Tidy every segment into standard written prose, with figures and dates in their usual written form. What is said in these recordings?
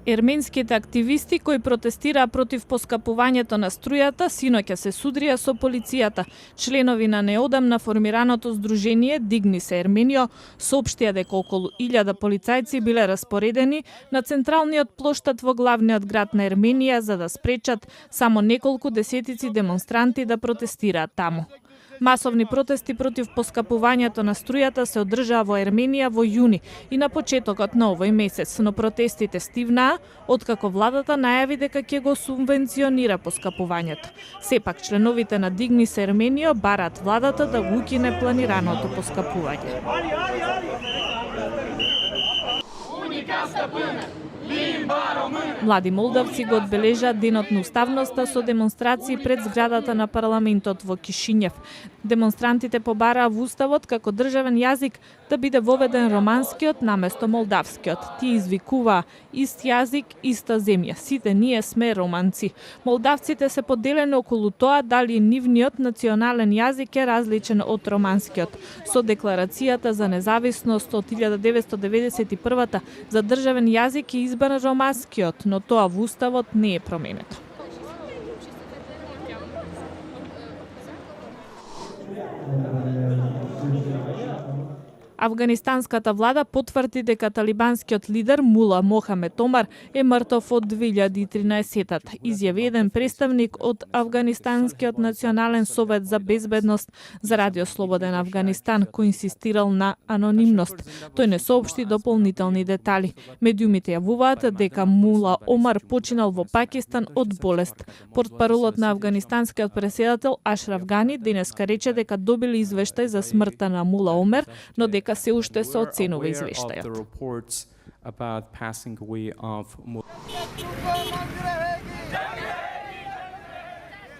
Ерменските активисти кои протестираа против поскапувањето на струјата синоќа се судрија со полицијата. Членови на неодамна формираното здружение Дигни се Ерменио соопштија дека околу 1000 полицајци биле распоредени на централниот плоштад во главниот град на Ерменија за да спречат само неколку десетици демонстранти да протестираат таму. Масовни протести против поскапувањето на струјата се одржаа во Ерменија во јуни и на почетокот на овој месец, но протестите стивнаа откако владата најави дека ќе го субвенционира поскапувањето. Сепак членовите на Дигни се Ерменио бараат владата да го укине планираното поскапување. Млади молдавци го одбележаат Денот на уставноста со демонстрации пред зградата на парламентот во Кишињев. Демонстрантите побараа во уставот како државен јазик да биде воведен романскиот наместо молдавскиот. Тие извикуваа ист јазик, иста земја. Сите ние сме романци. Молдавците се поделени околу тоа дали нивниот национален јазик е различен од романскиот. Со декларацијата за независност од 1991 за државен јазик е избран романскиот, но тоа во уставот не е променето. Афганистанската влада потврди дека талибанскиот лидер Мула Мохамед Омар е мртов од 2013-тата. Изјави еден представник од Афганистанскиот национален совет за безбедност за Радио Слободен Афганистан, кој инсистирал на анонимност. Тој не соопшти дополнителни детали. Медиумите јавуваат дека Мула Омар починал во Пакистан од болест. Портпаролот на афганистанскиот преседател Ашраф Гани денеска рече дека добили извештај за смртта на Мула Омар, но дека се уште се оценува извештајот.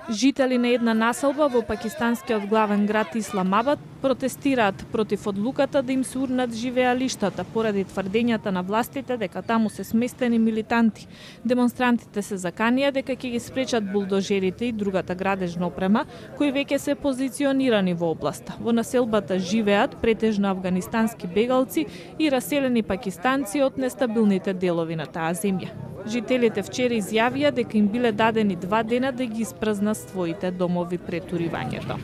Жители на една населба во пакистанскиот главен град Исламабад протестираат против одлуката да им се урнат живеалиштата поради тврдењата на властите дека таму се сместени милитанти. Демонстрантите се заканија дека ќе ги спречат булдожерите и другата градежна опрема кои веќе се позиционирани во областа. Во населбата живеат претежно афганистански бегалци и раселени пакистанци од нестабилните делови на таа земја. Жителите вчера изјавија дека им биле дадени 2 дена да ги испразнат своите домови пред уривањето.